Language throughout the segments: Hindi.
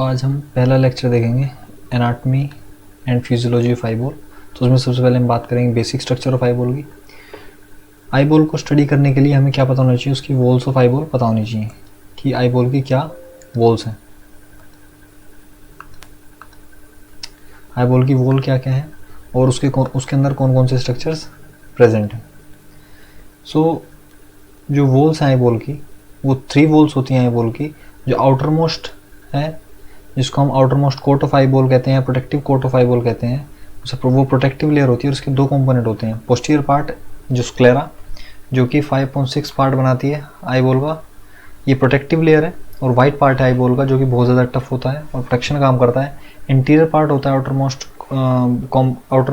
आज हम पहला लेक्चर देखेंगे anatomy and physiology of eyeball. तो उसमें सबसे पहले हम बात करेंगे basic structure of eyeball की। आई बॉल को स्टडी करने के लिए हमें क्या पता होना चाहिए, उसकी वॉल्स ऑफ आई बॉल पता होनी चाहिए कि आई बॉल की क्या वॉल्स हैं, आई बॉल की वॉल क्या क्या है और उसके अंदर कौन कौन से स्ट्रक्चर्स प्रेजेंट हैं। सो जो वॉल्स हैं आई बॉल की, वो 3 वॉल्स होती हैं आई बॉल की। जो आउटर मोस्ट है, जिसको हम outermost coat of eyeball कहते हैं, protective coat of eyeball कहते हैं, वो प्रोटेक्टिव लेयर होती है। और उसके 2 कंपोनेंट होते हैं, पोस्टीरियर पार्ट जो स्क्लेरा जो कि 5.6 पार्ट बनाती है आई बॉल का, ये प्रोटेक्टिव लेयर है। और वाइट पार्ट है आई बॉल का जो कि बहुत ज़्यादा टफ होता है और प्रोटेक्शन काम करता है। इंटीरियर पार्ट होता है आउटर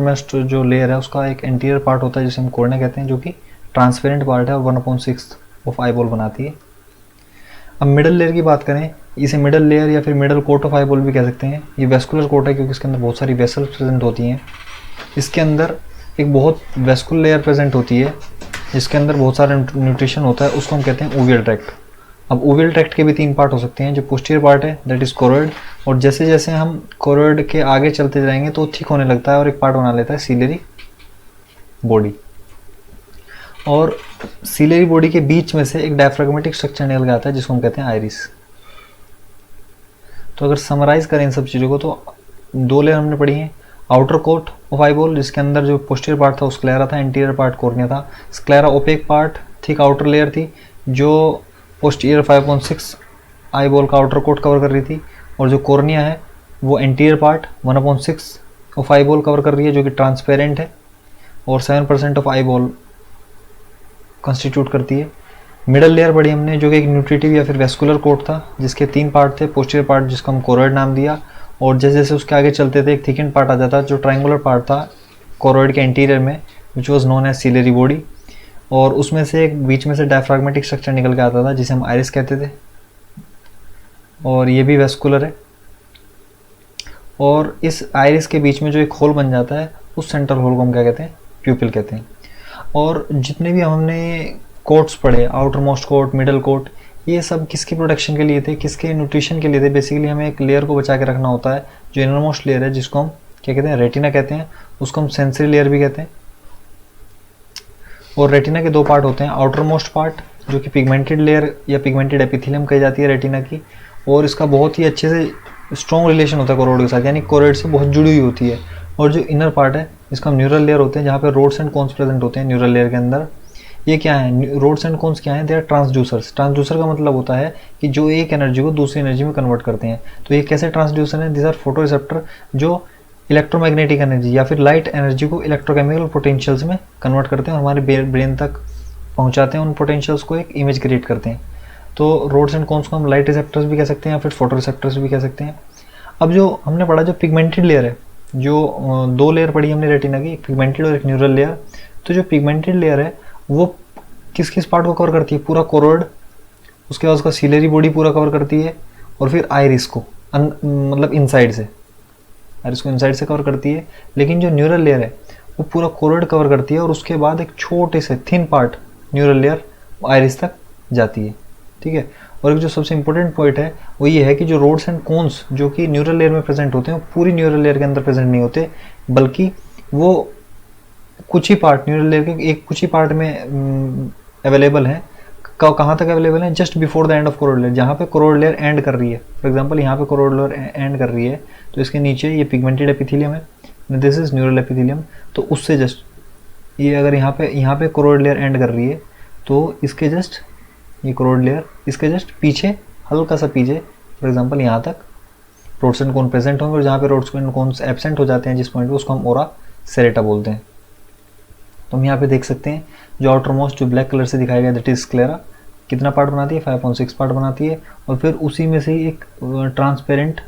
मोस्ट जो लेयर है उसका एक इंटीरियर पार्ट होता है जिसे हम कोर्निया कहते हैं, जो कि ट्रांसपेरेंट पार्ट है और 1/6 ऑफ आई बॉल बनाती है। अब मिडल लेयर की बात करें, इसे मिडल लेयर या फिर middle coat of eyeball भी कह सकते हैं। ये वेस्कुलर कोट है क्योंकि इसके अंदर बहुत सारी वेसल्स प्रेजेंट होती हैं। इसके अंदर एक बहुत वेस्कुलर लेयर प्रेजेंट होती है जिसके अंदर बहुत सारा न्यूट्रिशन होता है, उसको हम कहते हैं ओवियल ट्रैक्ट। अब ओवियल ट्रैक्ट के भी 3 पार्ट हो सकते हैं। जो पोस्टीरियर पार्ट है दैट इज कोरोइड, और जैसे जैसे हम कोरोइड के आगे चलते जाएंगे तो थिक होने लगता है और एक पार्ट बना लेता है सीलरी बॉडी। और सीलरी बॉडी के बीच में से एक डायफ्राग्मेटिक स्ट्रक्चर निकल के आता है जिसको हम कहते हैं आइरिस। तो अगर समराइज करें इन सब चीज़ों को तो 2 लेयर हमने पढ़ी हैं। Outer coat of eyeball जिसके अंदर जो पोस्टीरियर पार्ट था वो स्क्लेरा था, इंटीरियर पार्ट कोर्निया था। Sclera opaque part thick outer layer थी जो पोस्टीरियर 5.6 आई बॉल का आउटर कोट कवर कर रही थी, और जो कोर्निया है वो interior part 1/6 of eyeball cover कर रही है जो कि ट्रांसपेरेंट है और 7% ऑफ आई बॉल कंस्टिट्यूट करती है। मिडल लेयर पढ़ी हमने जो कि एक न्यूट्रिटिव या फिर वेस्कुलर कोट था जिसके 3 पार्ट थे। पोस्टीरियर पार्ट जिसका हम कोरोइड नाम दिया, और जैसे जैसे उसके आगे चलते थे एक थिकेंड पार्ट आ जाता जो ट्रायंगुलर पार्ट था कोरोइड के इंटीरियर में, which was known as ciliary body. और उसमें से एक बीच में से डायफ्राग्मेटिक स्ट्रक्चर निकल के आता था जिसे हम आइरिस कहते थे, और ये भी वेस्कुलर है। और इस आइरिस के बीच में जो एक होल बन जाता है उस सेंट्रल होल को हम क्या कहते हैं, प्यूपिल कहते हैं। और जितने भी हमने कोट्स पढ़े, outermost coat, middle coat, ये सब किसकी प्रोटेक्शन के लिए थे, किसके न्यूट्रिशन के लिए थे। बेसिकली हमें एक लेयर को बचा के रखना होता है जो इनर मोस्ट लेयर है जिसको हम क्या कहते हैं, रेटिना कहते हैं। उसको हम सेंसरी लेयर भी कहते हैं। और रेटिना के 2 पार्ट होते हैं, आउटर मोस्ट पार्ट जो कि पिगमेंटेड लेयर या पिगमेंटेड एपिथेलियम कही जाती है रेटिना की, और इसका बहुत ही अच्छे से स्ट्रॉन्ग रिलेशन होता है कोरोइड के साथ, यानी कोरोइड से बहुत जुड़ी हुई होती है। और जो इनर पार्ट है इसका हम न्यूरल लेयर होते हैं जहाँ पे रोड्स एंड कोन्स प्रेजेंट होते हैं न्यूरल लेयर के अंदर। ये क्या है, रोड्स एंड कोन्स क्या है, दे आर ट्रांसड्यूसर्स। ट्रांसड्यूसर का मतलब होता है कि जो एक एनर्जी को दूसरी एनर्जी में कन्वर्ट करते हैं। तो ये कैसे ट्रांसड्यूसर हैं, दिस आर फोटो रिसेप्टर जो इलेक्ट्रोमैग्नेटिक एनर्जी या फिर लाइट एनर्जी को इलेक्ट्रोकेमिकल पोटेंशियल्स में कन्वर्ट करते हैं और हमारे ब्रेन तक पहुंचाते हैं। उन पोटेंशियल्स को एक इमेज क्रिएट करते हैं। तो रोड्स एंड कोन्स को हम लाइट रिसेप्टर्स भी कह सकते हैं या फिर फोटो रिसेप्टर्स भी कह सकते हैं। अब जो हमने पढ़ा जो पिगमेंटेड लेयर है, जो 2 लेयर पढ़ी हमने रेटिना की, एक पिगमेंटेड और एक न्यूरल लेयर। तो जो पिगमेंटेड लेयर है वो किस किस पार्ट को कवर करती है, पूरा कोरोइड, उसके बाद उसका सीलरी बॉडी पूरा कवर करती है, और फिर आइरिस को मतलब इनसाइड से, आइरिस को इनसाइड से कवर करती है। लेकिन जो न्यूरल लेयर है वो पूरा कोरोइड कवर करती है, और उसके बाद एक छोटे से thin part neural layer iris तक जाती है। ठीक है। और एक जो सबसे इंपॉर्टेंट पॉइंट है वो ये है कि जो रोड्स एंड कोन्स जो कि न्यूरल लेयर में प्रेजेंट होते हैं वो पूरी न्यूरल लेयर के अंदर प्रेजेंट नहीं होते, बल्कि वो कुछ ही पार्ट न्यूरल लेयर के एक कुछ ही पार्ट में अवेलेबल है। कहाँ तक अवेलेबल है, just before the end of choroid layer, जहाँ पे कोरोइड लेयर एंड कर रही है। फॉर एग्जांपल यहाँ पे कोरोइड लेयर एंड कर रही है तो इसके नीचे ये पिगमेंटेड एपिथेलियम है, दिस इज न्यूरल एपिथेलियम। तो उससे जस्ट ये अगर यहाँ पे कोरोइड लेयर एंड कर रही है तो इसके जस्ट ये कोरोइड लेयर इसके जस्ट पीछे, हल्का सा पीछे, फॉर एग्जांपल यहाँ तक रोड्स एंड कोन प्रेजेंट होंगे, और जहाँ पे रोड्स एंड कोन्स एब्सेंट हो जाते हैं जिस पॉइंट पे, उसको हम ओरा सेरेटा बोलते हैं। तो हम यहाँ पे देख सकते हैं जो आउटर मोस्ट जो ब्लैक कलर से दिखाया गया दैट इज स्क्लेरा, कितना पार्ट बनाती है, 5.6 पार्ट बनाती है। और फिर उसी में से ही एक ट्रांसपेरेंट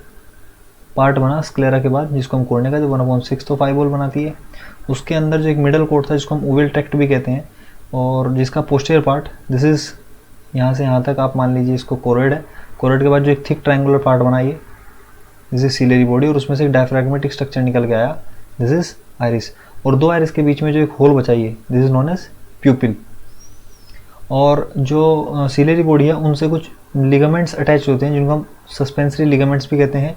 पार्ट बना स्क्लेरा के बाद जिसको हम कोर्निया का, जो 1/6 तो 5 बॉल बनाती है। उसके अंदर जो एक मिडल कोट था जिसको हम ओवियल ट्रैक्ट भी कहते हैं, और जिसका पोस्टीरियर पार्ट दिस इज यहाँ से यहाँ तक आप मान लीजिए इसको कोरोइड है। कोरोइड के बाद जो एक थिक ट्रायंगुलर पार्ट बनाइए दिस इज सीलरी बॉडी, और उसमें से एक डायफ्राग्मेटिक स्ट्रक्चर निकल के आया दिस इज आइरिस। और 2 आइरिस के बीच में जो एक होल बचाइए this is known as pupil. और जो सीलरी बॉडी है उनसे कुछ लिगामेंट्स अटैच होते हैं जिनको हम सस्पेंसरी लिगामेंट्स भी कहते हैं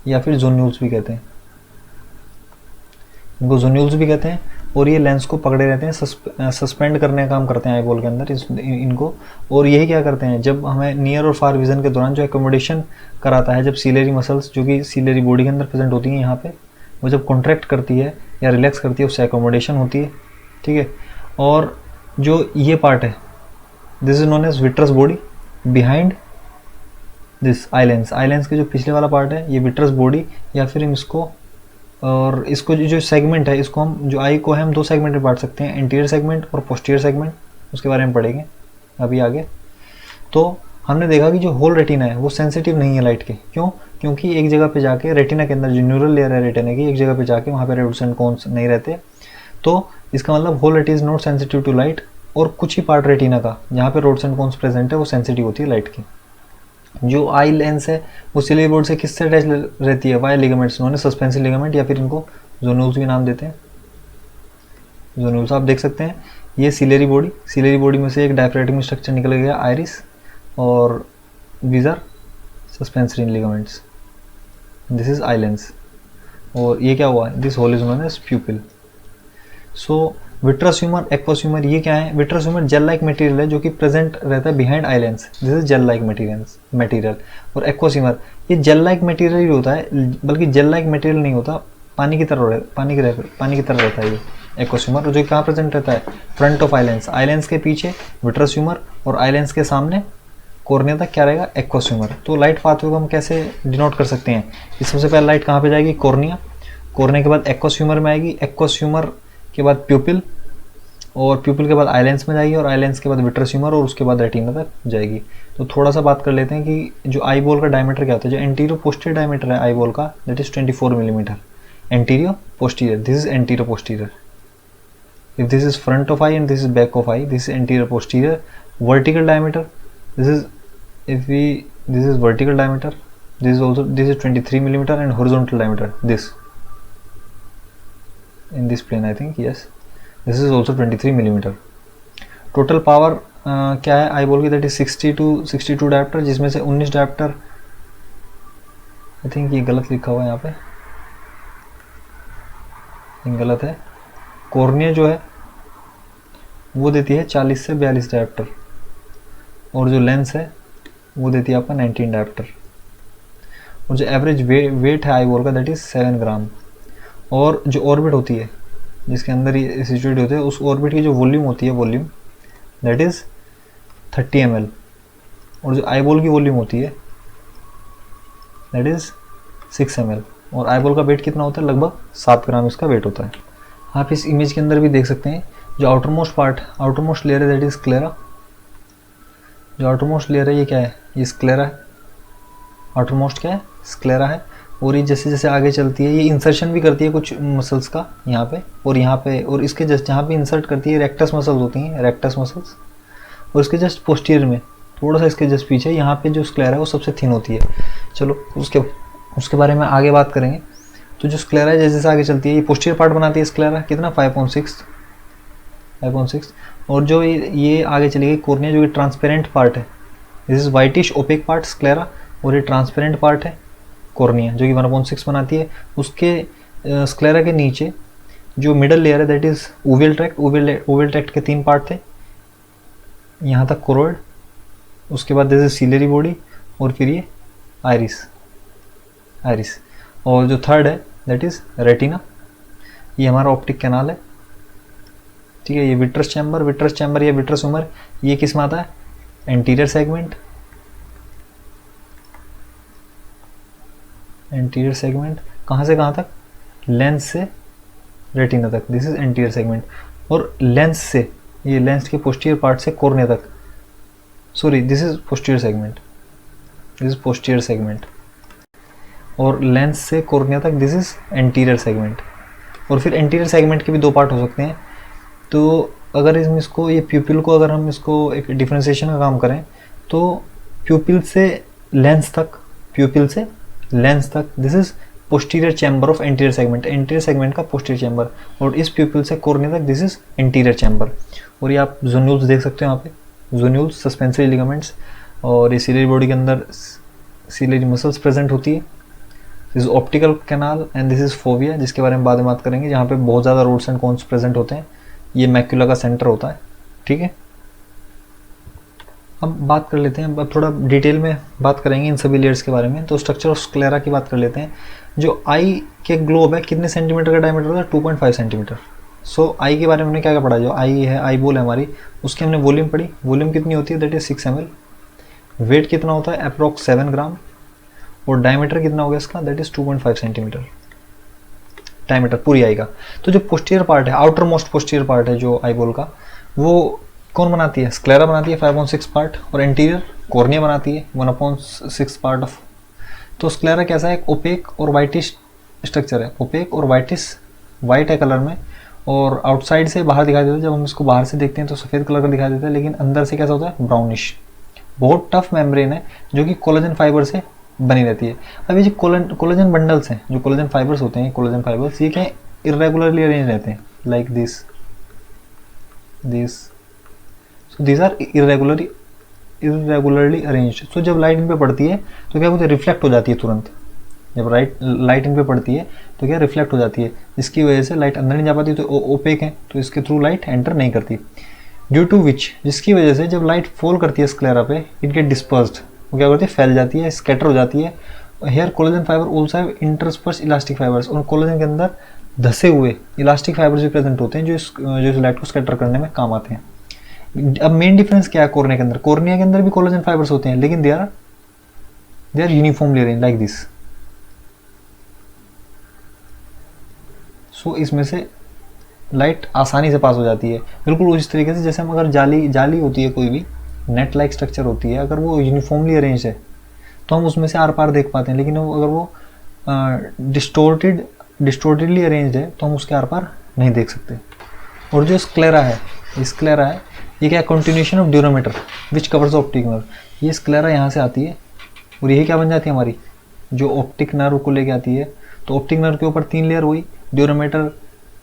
या फिर जोन्यूल्स भी कहते हैं, इनको जोन्यूल्स भी कहते हैं। और ये लेंस को पकड़े रहते हैं, सस्पेंड करने का काम करते हैं आई बॉल के अंदर इनको। और यही क्या करते हैं, जब हमें नियर और फार विजन के दौरान जो एकोमोडेशन कराता है, जब सीलरी मसल्स जो कि सीलरी बॉडी के अंदर प्रेजेंट होती हैं यहाँ पे, वो जब कॉन्ट्रैक्ट करती है या रिलैक्स करती है उससे एकोमोडेशन होती है, ठीक है। और जो ये पार्ट है this is known as vitreous body behind this eye lens. Eye lens के जो पिछले वाला पार्ट है ये विट्रस बॉडी, या फिर हम इसको, और इसको जो सेगमेंट है इसको हम, जो आई को है हम दो सेगमेंट में बांट सकते हैं, एंटीरियर सेगमेंट और पोस्टीरियर सेगमेंट। उसके बारे में पढ़ेंगे अभी आगे। तो हमने देखा कि जो होल रेटिना है वो सेंसिटिव नहीं है लाइट के। क्यों? क्योंकि एक जगह पे जाके रेटिना के अंदर जो न्यूरल लेयर है रेटिना की, एक जगह पे जाके वहाँ पे रेडोसेंट कोन्स नहीं रहते। तो इसका मतलब whole retina is not sensitive to light. और कुछ ही पार्ट रेटिना का जहाँ पे रोड्स एंड कोन्स प्रेजेंट है वो सेंसिटिव होती है लाइट की। जो आई लेंस है वो सीलरी बॉडी से किससे अटैच रहती है? वाया लिगामेंट्स, उन्होंने सस्पेंसिव लिगामेंट या फिर इनको जोन्यूल्स भी नाम देते हैं। जोन्यूल्स आप देख सकते हैं, ये सीलरी बॉडी में से एक डायफ्रेगमेटिक स्ट्रक्चर निकल गया आइरिस, और these are suspensory ligaments. This is eye lens. और ये क्या हुआ, this hole is known as pupil. So vitreous humour, aqueous humour, ये क्या है? Vitreous humour gel like material है जो कि प्रेजेंट रहता है behind eye lens. This is gel like material. और एक्वस ह्यूमर ये जेल लाइक मटेरियल ही होता है, बल्कि जेल लाइक मटेरियल नहीं होता, पानी की तरह रहता है ये एक्वस ह्यूमर। जो कहाँ प्रेजेंट रहता है? Front of eye lens. Eye lens के पीछे विट्रस ह्यूमर और आई लेंस के सामने कॉर्निया तक क्या रहेगा? Aqueous humour. तो लाइट पाथवे को हम कैसे डिनोट कर सकते हैं? सबसे पहले लाइट कहाँ पे जाएगी? कॉर्निया। कॉर्निया के बाद एक्वस ह्यूमर में आएगी, एक्वस ह्यूमर के बाद प्यूपिल, और प्यूपिल के बाद आई लेंस में जाएगी, और आई लेंस के बाद विट्रस ह्यूमर, और उसके बाद रेटिना तक जाएगी। तो थोड़ा सा बात कर लेते हैं कि जो आई बॉल का डायमीटर क्या होता है। जो एंटीरियर पोस्टीरियर डायमीटर है आई बॉल का, that is 24 millimetre. Anterior posterior, this is anterior posterior. If this is front of I and this is back of I, this is anterior posterior. Vertical diameter, this is, if we, this is vertical diameter, this is 23 millimeter, and horizontal diameter this in this plane, I think, yes, this is also 23 millimeter. Total power क्या है आई बॉल की? दैट इज 62 डायप्टर, जिसमें से 19 डायप्टर, आई थिंक ये गलत लिखा हुआ है यहाँ पे, ये गलत है। कॉर्निया जो है वो देती है 40 से 42 डायप्टर, और जो लेंस है वो देती है आपका 19 डायप्टर। और जो एवरेज वेट है आई बॉल का दैट इज 7 ग्राम। और जो ऑर्बिट होती है जिसके अंदर ये सिचुएट होते हैं, उस ऑर्बिट की जो वॉल्यूम होती है, वॉल्यूम दैट इज 30 ml। और जो आई बॉल की वॉल्यूम होती है दैट इज 6 ml। और आई बॉल का वेट कितना होता है? लगभग 7 ग्राम इसका वेट होता है। आप इस इमेज के अंदर भी देख सकते हैं, जो आउटरमोस्ट पार्ट, आउटरमोस्ट लेयर है दैट इज स्क्लेरा। जो आउटरमोस्ट लेयर है ये क्या है? ये स्क्लेरा है। आउटरमोस्ट क्या है? स्क्लेरा है। और ये जैसे जैसे आगे चलती है ये इंसर्शन भी करती है कुछ मसल्स का यहाँ पे, और इसके जस्ट जहाँ पे इंसर्ट करती है रेक्टस मसल्स होती हैं, रेक्टस मसल्स। और इसके जस्ट पोस्टीरियर में थोड़ा सा इसके जस्ट पीछे यहाँ पे जो स्क्लेरा है वो सबसे थिन होती है। चलो उसके बारे में आगे बात करेंगे। तो जो स्क्लेरा है जैसे जैसे आगे चलती है ये पोस्टीरियर पार्ट बनाती है स्क्लेरा, कितना? 5.6। और जो ये आगे चली गई कॉर्निया, जो कि ट्रांसपेरेंट पार्ट है, this is whitish opaque part sclera, और ये ट्रांसपेरेंट पार्ट है कॉर्निया जो कि 1/6 बनाती है। उसके स्क्लेरा के नीचे जो मिडल लेयर है that is Oval tract. Oval tract के 3 पार्ट थे, यहाँ तक कोरोइड, उसके बाद दिस इज सीलरी बॉडी, और फिर ये आइरिस। और जो थर्ड है दैट इज रेटिना, ये हमारा ऑप्टिक कैनाल है, ठीक है। ये विट्रस चैम्बर या विट्रस ह्यूमर, ये किस में आता है? Anterior segment. कहाँ से कहाँ तक? लेंस से रेटिना तक, दिस इज एंटीरियर सेगमेंट। और लेंस से, ये लेंस के पोस्टीरियर पार्ट से कॉर्निया तक, sorry this is posterior segment, और लेंस से कॉर्निया तक दिस इज एंटीरियर सेगमेंट। और फिर एंटीरियर सेगमेंट के भी 2 पार्ट हो सकते हैं। तो अगर इसको ये प्यूपिल को अगर हम इसको एक डिफ्रेंसिएशन का काम करें, तो प्यूपिल से लेंस तक this is posterior chamber of anterior segment का पोस्टीरियर चैम्बर, और इस प्यूपिल से कॉर्निया तक दिस इज एंटीरियर चैम्बर। और ये आप जोन्यूल्स देख सकते हो यहाँ पे, जोन्यूल्स, सस्पेंसरी लिगामेंट्स, और ये सीलियरी बॉडी के अंदर सीलियरी मसल्स प्रेजेंट होती है। This is optical canal and this is fovea, जिसके बारे में बाद में बात करेंगे, जहाँ पे बहुत ज़्यादा रोड्स एंड कोन्स प्रेजेंट होते हैं। ये मैक्यूला का सेंटर होता है, ठीक है। अब बात कर लेते हैं, अब थोड़ा डिटेल में बात करेंगे इन सभी लेयर्स के बारे में। तो स्ट्रक्चर ऑफ स्क्लेरा की बात कर लेते हैं। जो आई के ग्लोब है कितने सेंटीमीटर का डायमीटर होता है? 2.5 सेंटीमीटर। सो आई के बारे में हमने क्या क्या पढ़ा? जो आई है, आई बॉल है हमारी, उसकी हमने वॉल्यूम पढ़ी। वॉल्यूम कितनी होती है? That is 6 ml। वेट कितना होता है? अप्रॉक्स 7 ग्राम। और डायमीटर कितना होगा इसका? दैट इज 2.5 सेंटीमीटर डायमीटर पूरी आई का। तो जो पोस्टीरियर पार्ट है, आउटर मोस्ट पोस्टीरियर पार्ट है जो आई बॉल का, वो कौन बनाती है? स्क्लेरा बनाती है 5/6 पार्ट, और एंटीरियर कॉर्निया बनाती है 1/6 पार्ट ऑफ। तो स्क्लेरा कैसा है? ओपेक और वाइटिश स्ट्रक्चर है, ओपेक और वाइटिश, वाइट है कलर में, और आउटसाइड से बाहर दिखाई देता है। जब हम इसको बाहर से देखते हैं तो सफ़ेद कलर का दिखाई देता है, लेकिन अंदर से कैसा होता है? ब्राउनिश। बहुत टफ मेम्ब्रेन है जो कि कोलेजन फाइबर से बनी रहती है। अब ये जो कोलेजन बंडल्स हैं, जो कोलेजन फाइबर्स होते हैं, कोलेजन फाइबर्स, ये क्या इरेगुलरली अरेंज रहते हैं, like this. So these are irregularly arranged. So जब लाइट इन पे पड़ती है तो क्या होता है? रिफ्लेक्ट हो जाती है तुरंत। जब लाइट इन पे पड़ती है तो क्या रिफ्लेक्ट हो जाती है, जिसकी वजह से लाइट अंदर नहीं जा पाती, तो ओपेक है, तो इसके थ्रू लाइट एंटर नहीं करती। ड्यू टू विच, जिसकी वजह से जब लाइट फॉल करती है स्क्लेरा पे, इट गेट डिस्पर्स्ड, वो क्या करती है? फैल जाती है, स्कैटर हो जाती है। Here collagen fibre also have intersperse elastic fibres, और कोलेजन के अंदर धसे हुए इलास्टिक फाइबर्स भी प्रेजेंट होते हैं जो इस लाइट को स्कैटर करने में काम आते हैं। अब मेन डिफरेंस क्या है कॉर्निया के अंदर? कॉर्निया के अंदर भी कोलेजन फाइबर्स होते हैं, लेकिन they are uniformly arranged like this. So इसमें से लाइट आसानी से पास हो जाती है, बिल्कुल उस तरीके से जैसे हम अगर जाली होती है, कोई भी नेट लाइक स्ट्रक्चर होती है, अगर वो यूनिफॉर्मली अरेंज है तो हम उसमें से आर पार देख पाते हैं, लेकिन अगर वो डिस्टोर्टेडली अरेंज्ड है तो हम उसके आर पार नहीं देख सकते। और जो स्क्लेरा है, ये क्या? Continuation of durometer which covers optic nerve. ये स्क्लेरा यहाँ से आती है और यही क्या बन जाती है? हमारी जो ऑप्टिक नर्व को लेके आती है। तो ऑप्टिक नर्व के ऊपर 3 लेयर हुई, ड्यूरोमीटर,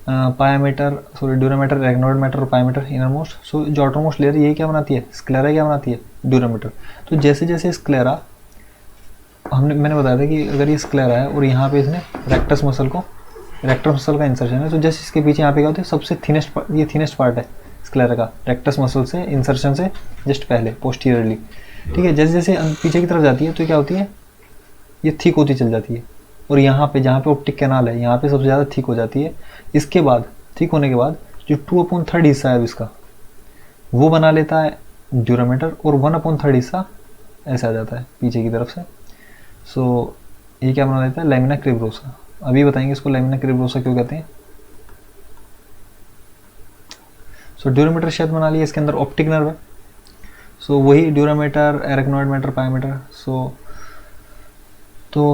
ड्यूरोमीटर, एरेक्नोइड मैटर और पायोमीटर इनर मोस्ट। सो जो आउटर मोस्ट लेयर यही क्या बनाती है? स्क्लेरा क्या बनाती है? ड्यूरोमीटर। तो जैसे जैसे स्क्लेरा, मैंने बताया था कि अगर ये स्क्लेरा है और यहाँ पे इसने रेक्टस मसल का इंसर्शन है, तो जैसे इसके पीछे यहाँ पे क्या होता है? सबसे थिनेस्ट पार्ट है स्क्लेरा का, रेक्टस मसल से इंसर्शन से जस्ट पहले, पोस्टीरियरली, ठीक है। जैसे जैसे पीछे की तरफ जाती है तो क्या होती है? ये थिक होती चल जाती है, और यहाँ पे जहाँ पे ऑप्टिक कैनाल है, यहाँ पे सबसे ज़्यादा थिक हो जाती है। इसके बाद थिक होने के बाद जो 2/3 हिस्सा है इसका, वो बना लेता है ड्यूरोमीटर, और 1/3 हिस्सा ऐसा आ जाता है पीछे की तरफ से। सो ये क्या बना लेता है? लैमिना क्रिब्रोसा। अभी बताएंगे इसको लैमिना क्रिब्रोसा क्यों कहते हैं। सो ड्यूरोमीटर शेप बना लिया, इसके अंदर ऑप्टिक नर्व है। सो वही ड्यूरोमीटर, एरेक्नोइड मैटर, पायोमीटर। तो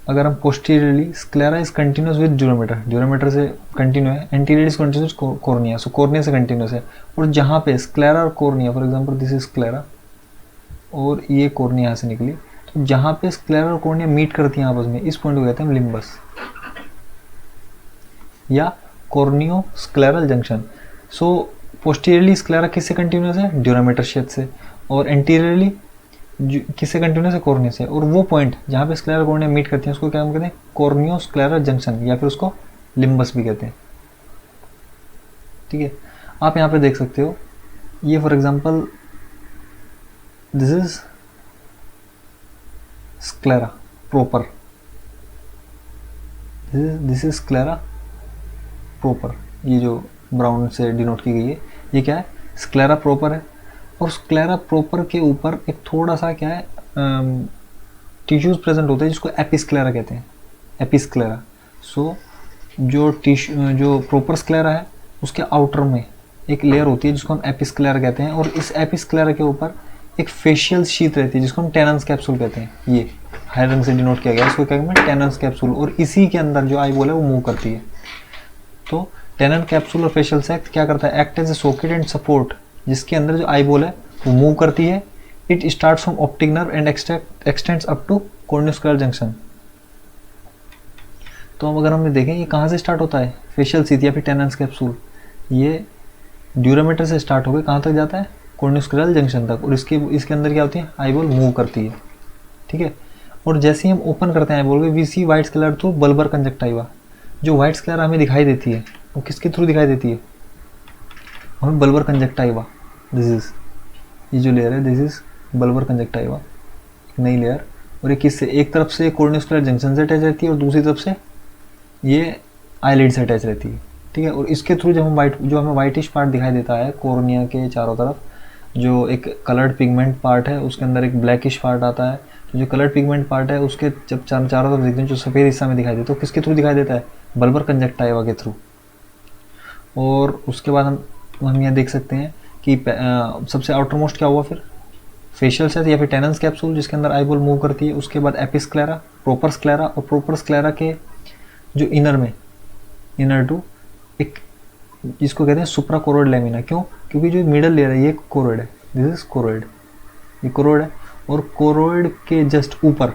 अगर हम posteriorly, sclera is continuous with durometer से कंटिन्यू है, anterior is continuous cornea, so cornea से कंटिन्यूस है। और जहाँ पे स्क्लेरा और cornea, for example this is sclera और ये कॉर्निया यहाँ से निकली, तो जहाँ पे स्क्लेरा और कॉर्निया मीट करती हैं आपस में, इस पॉइंट को कहते हैं लिम्बस या कॉर्नियो स्क्लेरल जंक्शन। सो पोस्टीरियरली स्क्लेरा किससे कंटिन्यूस है? ड्यूरोमीटर शेप से, और एंटीरियरली किससे कंटिन्यूस है? कॉर्निया से। और वो पॉइंट जहाँ पे स्क्लेरा कॉर्निया मीट करती हैं उसको क्या कहते हैं? कॉर्नियो स्क्लेरल जंक्शन, या फिर उसको लिम्बस भी कहते हैं, ठीक है। आप यहाँ पे देख सकते हो, ये for example this is sclera proper, this is sclera proper, ये जो ब्राउन से डिनोट की गई है, ये क्या है? स्क्लेरा प्रॉपर है। और स्क्लेरा प्रॉपर के ऊपर एक थोड़ा सा क्या है, टिश्यूज प्रेजेंट होते हैं जिसको एपिस्क्लेरा कहते हैं, एपिस्क्लेरा। सो जो प्रॉपर स्क्लेरा है उसके आउटर में एक लेयर होती है जिसको हम एपिस्क्लेरा कहते हैं, और इस एपिस्क्लेरा के ऊपर एक फेशियल शीट रहती है जिसको हम टेनन्स कैप्सूल कहते हैं। ये हरे रंग से डिनोट किया गया है, इसको क्या कहते हैं? टेनन्स कैप्सूल। और इसी के अंदर जो आई बॉल है वो मूव करती है। तो टेनन कैप्सूल और फेशियल सैक क्या करता है? Act as a socket and support, जिसके अंदर जो आई बॉल है वो मूव करती है। It start from optic nerve and extends up to corneoscleral junction. तो अगर हम देखें ये कहाँ से स्टार्ट होता है? फेशियल शीथ या फिर टेनन्स कैप्सूल, ये ड्यूरोमीटर से स्टार्ट होकर कहाँ तक जाता है? कॉर्नियोस्क्लेरल जंक्शन तक, और इसके अंदर क्या होती है, आईबॉल मूव करती है, ठीक है। और जैसे ही हम ओपन करते हैं आईबॉल को, we see white sclera through bulbar conjunctiva. जो वाइट स्क्लेरा हमें दिखाई देती है वो किसके थ्रू दिखाई देती है, हमें बल्बर कंजक्टाइवा। दिस इज, ये जो लेयर है दिस इज बल्बर कंजक्टाइवा, नई लेयर। और ये किससे, एक तरफ से कॉर्नियोस्क्लेरल जंक्शन से अटैच रहती है और दूसरी तरफ से ये आईलिड से अटैच रहती है, ठीक है। और इसके थ्रू जब हम जो हमें वाइटिश पार्ट दिखाई देता है कॉर्निया के चारों तरफ, जो एक कलर्ड पिगमेंट पार्ट है, उसके अंदर एक ब्लैकिश पार्ट आता है। तो जो कलर्ड पिगमेंट पार्ट है उसके जब चारों तरफ देखते हैं, जो सफ़ेद हिस्सा में दिखाई देता है, तो किसके थ्रू दिखाई देता है, बल्बर कंजक्टाइवा के थ्रू। और उसके बाद हम यहाँ देख सकते हैं कि सबसे आउटर मोस्ट क्या हुआ फिर, फेशियल सेल या फिर टेनन्स कैप्सूल, जिसके अंदर आईबॉल मूव करती है। उसके बाद एपिस्क्लेरा, प्रोपर स्क्लेरा, और प्रोपर स्क्लेरा के जो इनर टू एक, जिसको कहते हैं सुप्राकोरोइड लेमिना। क्यों, क्योंकि जो मिडल लेयर है ये कोरोइड है, दिस इज कोरोइड, ये कोरोइड है। और कोरोइड के जस्ट ऊपर,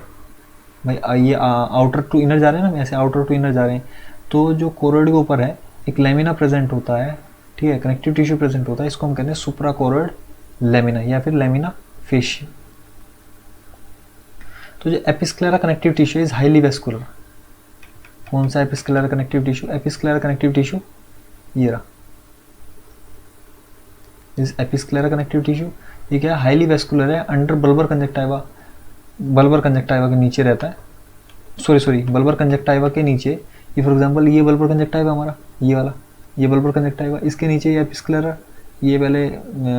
भाई ये आउटर टू इनर जा रहे हैं ना, ऐसे आउटर टू इनर जा रहे हैं, तो जो कोरोइड के ऊपर है एक लेमिना प्रेजेंट होता है, ठीक है, कनेक्टिव टिश्यू प्रेजेंट होता है। इसको हम कहते हैं सुप्राकोरोइड लेमिना या फिर लेमिना फेशियल। तो जो episclera connective tissue is highly vascular. कौन सा episclera connective tissue, episclera connective tissue ये रहा, इस एपिस्क्लेरा कनेक्टिव टिश्यू, ये क्या है, हाईली वेस्कुलर है, अंडर बल्बर कंजक्टाइवा के नीचे रहता है। सॉरी बल्बर कंजक्टाइवा के नीचे, ये फॉर एग्जांपल ये बल्बर कंजक्टाइवा हमारा, ये वाला, ये बल्बर कंजक्टाइवा, इसके नीचे ये एपिस्क्लेरा, ये पहले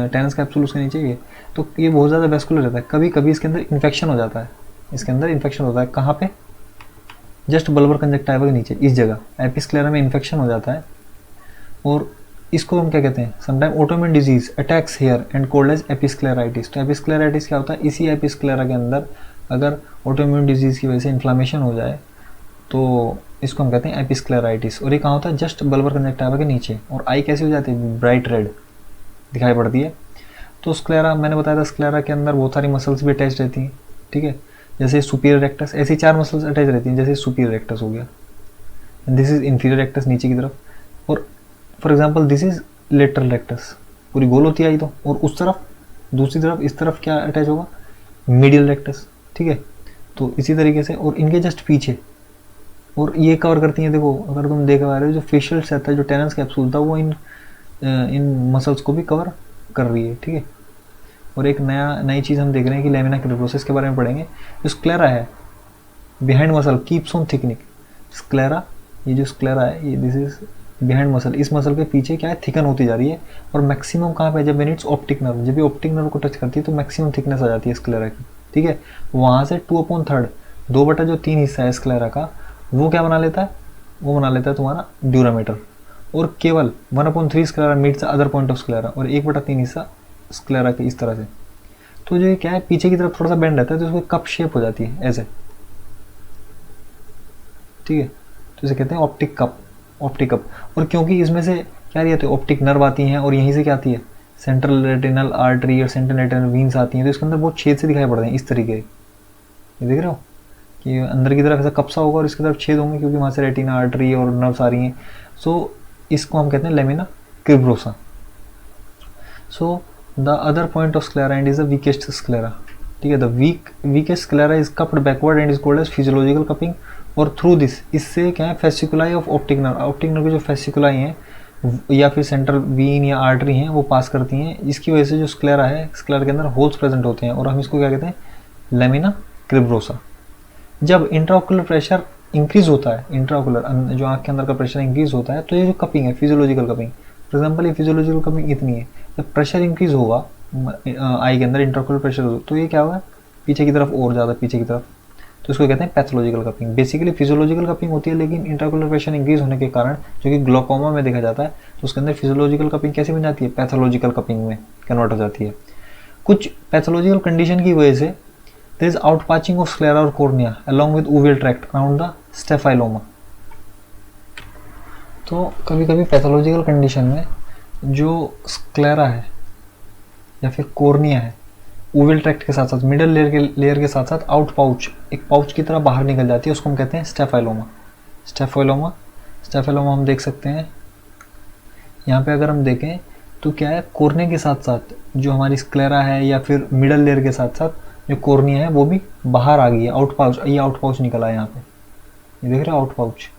टेनस कैप्सूल, उसके नीचे ये। तो ये बहुत ज़्यादा वेस्कुलर रहता है। कभी कभी इसके अंदर इन्फेक्शन हो जाता है, इसके अंदर इन्फेक्शन होता है, कहाँ पे, जस्ट बल्बर कंजक्टाइवा के नीचे, इस जगह एपिस्क्लेरा में इन्फेक्शन हो जाता है। और इसको हम क्या कहते हैं, sometime autoimmune disease attacks here and called as episcleritis. तो एपिस्क्लेराइटिस क्या होता है, इसी एपिस्क्लेरा के अंदर अगर ऑटोइम्यून डिजीज की वजह से इन्फ्लामेशन हो जाए तो इसको हम कहते हैं एपिस्क्लेराइटिस। और ये कहाँ होता है, जस्ट बल्बर कंजक्टाइवा के नीचे। और आई कैसी हो जाती है, ब्राइट रेड दिखाई पड़ती है। तो स्क्लेरा, मैंने बताया था स्क्लेरा के अंदर बहुत सारी मसल्स भी अटैच रहती हैं, ठीक है, जैसे सुपीरियर रेक्टस, ऐसी 4 मसल्स अटैच रहती हैं, जैसे सुपीरियर रेक्टस हो गया, दिस इज इंफीरियर रेक्टस नीचे की तरफ, और for example this is lateral rectus, पूरी गोल होती आई तो, और उस तरफ दूसरी तरफ इस तरफ क्या अटैच होगा, मीडियल रेक्टस, ठीक है। तो इसी तरीके से, और इनके जस्ट पीछे, और ये कवर करती हैं, देखो अगर तुम देख पा रहे हो जो फेशियल सेट था, जो टेनस कैप्सूल था, वो इन मसल्स को भी कवर कर रही है, ठीक है। और एक नई चीज़ हम देख रहे हैं कि लेमिना क्रिब्रोसिस के बारे में पढ़ेंगे। जो स्क्लेरा है behind muscle keeps on thickening, sclera, ये जो स्क्लेरा है ये दिस इज बिहाइंड मसल, इस मसल के पीछे क्या है, थिकन होती जा रही है। और मैक्सिमम कहाँ पे, जब इट्स ऑप्टिक नर्व, जब ये ऑप्टिक नर्व को टच करती है तो मैक्सिमम थिकनेस आ जाती है स्क्लेरा की, ठीक है। वहाँ से 2/3, 2/3 हिस्सा है स्क्लेरा का, वो क्या बना लेता है, वो बना लेता है तुम्हारा ड्यूरामीटर। और केवल 1/3 sclera meets the other point of sclera, और 1/3 हिस्सा स्क्लेरा के इस तरह से। तो जो क्या है, पीछे की तरफ थोड़ा सा बेंड रहता है, तो उसको कप शेप हो जाती है ऐसे, ठीक है। तो इसे कहते हैं ऑप्टिक कप, ऑप्टिक कप। और क्योंकि इसमें से क्या रही है, ऑप्टिक नर्व आती हैं, और यहीं से क्या आती है, सेंट्रल रेटिनल आर्टरी और सेंट्रल रेटिनल वीन्स आती हैं, तो इसके अंदर बहुत छेद से दिखाई पड़ते हैं इस तरीके, ये देख रहे हो कि अंदर की तरफ ऐसा कपसा होगा और इसकी तरफ छेद होंगे, क्योंकि वहाँ से रेटिना आर्टरी और नर्व्स आ रही हैं। सो इसको हम कहते हैं lamina cribrosa. So the other point of sclera and is the weakest sclera, ठीक है। The weakest sclera is cupped backward and is called as physiological cupping. और थ्रू दिस, इससे क्या है, फेसिकुलाई ऑफ ऑप्टिक नर्व के जो फेसिकुलाई हैं या फिर सेंट्रल वीन या आर्टरी हैं वो पास करती हैं, जिसकी वजह से जो स्क्लेरा है, स्क्लेरा के अंदर होल्स प्रेजेंट होते हैं, और हम इसको क्या कहते हैं, लेमिना क्रिब्रोसा। जब इंट्राओकुलर प्रेशर इंक्रीज होता है, इंट्राओकुलर जो आँख के अंदर का प्रेशर इंक्रीज होता है, तो ये जो कपिंग है, फिजियोलॉजिकल कपिंग, फॉर एग्जाम्पल ये फिजियोलॉजिकल कपिंग इतनी है, जब प्रेशर इंक्रीज होगा आई के अंदर, इंट्राओकुलर प्रेशर होगा, तो ये क्या होगा, पीछे की तरफ और ज़्यादा पीछे की तरफ, तो इसको कहते हैं pathological cupping. Basically physiological cupping होती है, लेकिन इंट्राओकुलर प्रेशर इंक्रीज होने के कारण, जो कि ग्लोकोमा में देखा जाता है, तो उसके अंदर फिजियोलॉजिकल कपिंग कैसे बन जाती है, पैथोलॉजिकल कपिंग में कन्वर्ट हो जाती है। कुछ पैथोलॉजिकल कंडीशन की वजह से there is outpatching of sclera or cornea along with uveal tract around the staphyloma। तो कभी कभी पैथोलॉजिकल कंडीशन में जो स्क्लेरा है या फिर कॉर्निया है, उवेल ट्रैक्ट के साथ साथ, मिडल लेयर के साथ साथ आउट पाउच, एक पाउच की तरह बाहर निकल जाती है, उसको हम कहते हैं स्टेफाइलोमा। स्टेफाइलोमा हम देख सकते हैं यहाँ पे। अगर हम देखें तो क्या है, कॉर्निया के साथ साथ जो हमारी स्क्लेरा है या फिर मिडल लेयर के साथ साथ जो कॉर्निया है वो भी बाहर आ गई है, आउट पाउच, ये आउट पाउच निकला है यहाँ पे, ये देख रहे हो आउट पाउच,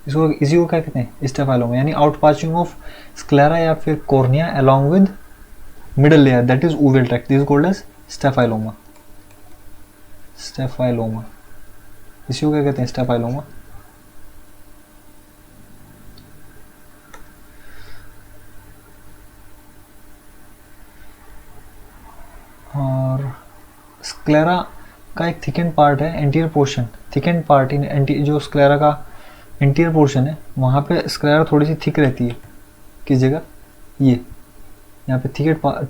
इसको इसी को क्या कहते हैं, स्टेफाइलोमा, यानी आउट पाउचिंग ऑफ स्क्लेरा या फिर cornea along with middle layer, that is uveal tract, this is called as staphyloma. Staphyloma, इसी को क्या कहते हैं, स्टेफाइलोमा। और स्क्लेरा का एक थिकेंड पार्ट है, anterior portion, thickened part in जो स्क्लेरा का एंटीरियर पोर्शन है वहाँ पे स्क्लेरा थोड़ी सी थिक रहती है, किस जगह, ये यहाँ पे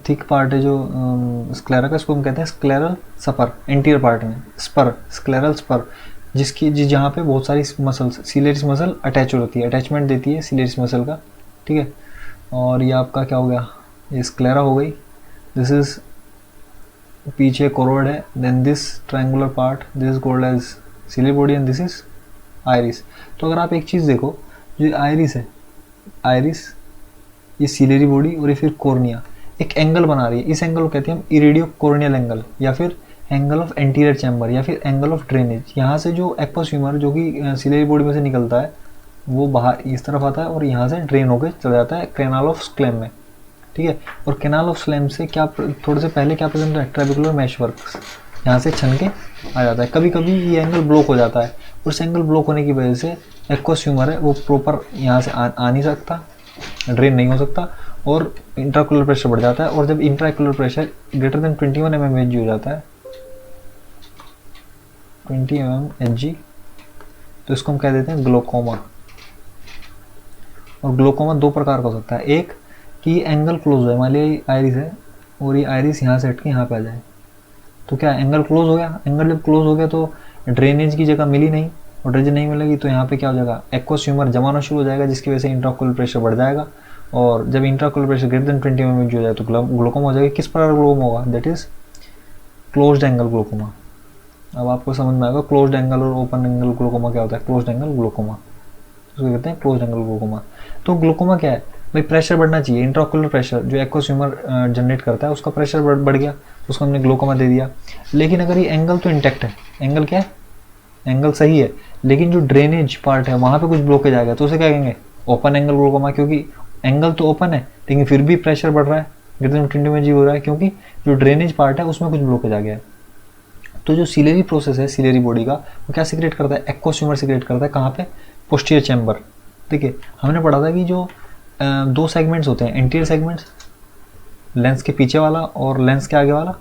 थिक पार्ट है जो स्क्लेरा का, इसको हम कहते हैं स्क्लेरल स्पर, एंटीरियर पार्ट में स्पर, स्क्लेरल स्पर, जहाँ पे बहुत सारी मसल्स, सीलेरिस मसल अटैच होती है, अटैचमेंट देती है सीलेरिस मसल का, ठीक है। और ये आपका क्या हो गया, ये स्क्लेरा हो गई, दिस इज पीछे कोरोड है, then this triangular part, this is called as ciliary body and this is iris. तो अगर आप एक चीज़ देखो, जो आइरिस है, आइरिस, ये सिलेरी बॉडी और ये फिर कॉर्निया एक एंगल बना रही है, इस एंगल को कहते हैं हम इरिडियो कॉर्नियल एंगल या फिर एंगल ऑफ एंटीरियर चैम्बर या फिर एंगल ऑफ ड्रेनेज। यहाँ से जो एक्वस ह्यूमर जो कि सिलेरी बॉडी में से निकलता है वो बाहर इस तरफ आता है और यहाँ से ड्रेन होकर चला जाता है कैनाल ऑफ स्क्लेम में, ठीक है। और कैनाल ऑफ स्क्लेम से क्या थोड़े से पहले क्या प्रेजेंट है, ट्रेबिकुलर मैशवर्क, यहाँ से छन के आ जाता है। कभी कभी ये एंगल ब्लॉक हो जाता है, उस एंगल ब्लॉक होने की वजह से एक्वस ह्यूमर है वो प्रॉपर यहाँ से आ नहीं सकता, ड्रेन नहीं हो सकता और इंट्राकुलर प्रेशर बढ़ जाता है। और जब intraocular pressure greater than 21 mmHg हो जाता है, 20 mmHg, तो इसको हम कह देते हैं ग्लोकोमा। और ग्लोकोमा दो प्रकार का हो सकता है, एक कि एंगल क्लोज हो जाए, मान लिया आइरिस है और ये आइरिस यहाँ से हट के यहाँ पे आ जाए, तो क्या एंगल क्लोज हो गया, एंगल जब क्लोज हो गया तो ड्रेनेज की जगह मिली नहीं और ड्रेनेज नहीं मिलेगी तो यहाँ पे क्या हो जाएगा, एक्वस ह्यूमर जमा होना शुरू हो जाएगा, जिसकी वजह से इंट्राकुलर प्रेशर बढ़ जाएगा। और जब intraocular pressure greater than 20 mmHg हो जाए तो ग्लोकोमा हो जाएगा। किस प्रकार ग्लोकोमा होगा, that is closed angle glaucoma. अब आपको समझ में आएगा क्लोज्ड एंगल और ओपन एंगल ग्लोकोमा क्या होता है। क्लोज्ड एंगल ग्लोकोमा उसको कहते हैं क्लोज्ड एंगल ग्लोकोमा। तो ग्लोकोमा क्या है भाई, प्रेशर बढ़ना चाहिए, इंट्राकुलर प्रेशर जो एक्वस ह्यूमर जनरेट करता है उसका प्रेशर बढ़ गया, उसको हमने ग्लोकोमा दे दिया। लेकिन अगर ये एंगल तो इंटैक्ट है, एंगल क्या है, एंगल सही है, लेकिन जो ड्रेनेज पार्ट है वहाँ पे कुछ ब्लॉकेज आ गया तो उसे क्या कहेंगे, ओपन एंगल ग्लोकोमा। क्योंकि एंगल तो ओपन है लेकिन फिर भी प्रेशर बढ़ रहा है, ग्रेटर देन 20 mmHg हो रहा है, क्योंकि जो ड्रेनेज पार्ट है उसमें कुछ ब्लॉकेज आ गया है। तो जो सिलेरी प्रोसेस है सिलेरी बॉडी का, वो क्या सिक्रेट करता है, एक्वस ह्यूमर सिक्रेट करता है, कहाँ पे, पोस्टीरियर चैम्बर। देखिए हमने पढ़ा था कि जो दो सेगमेंट्स होते हैं, एंटीरियर सेगमेंट्स, लेंस के पीछे वाला और लेंस के आगे वाला,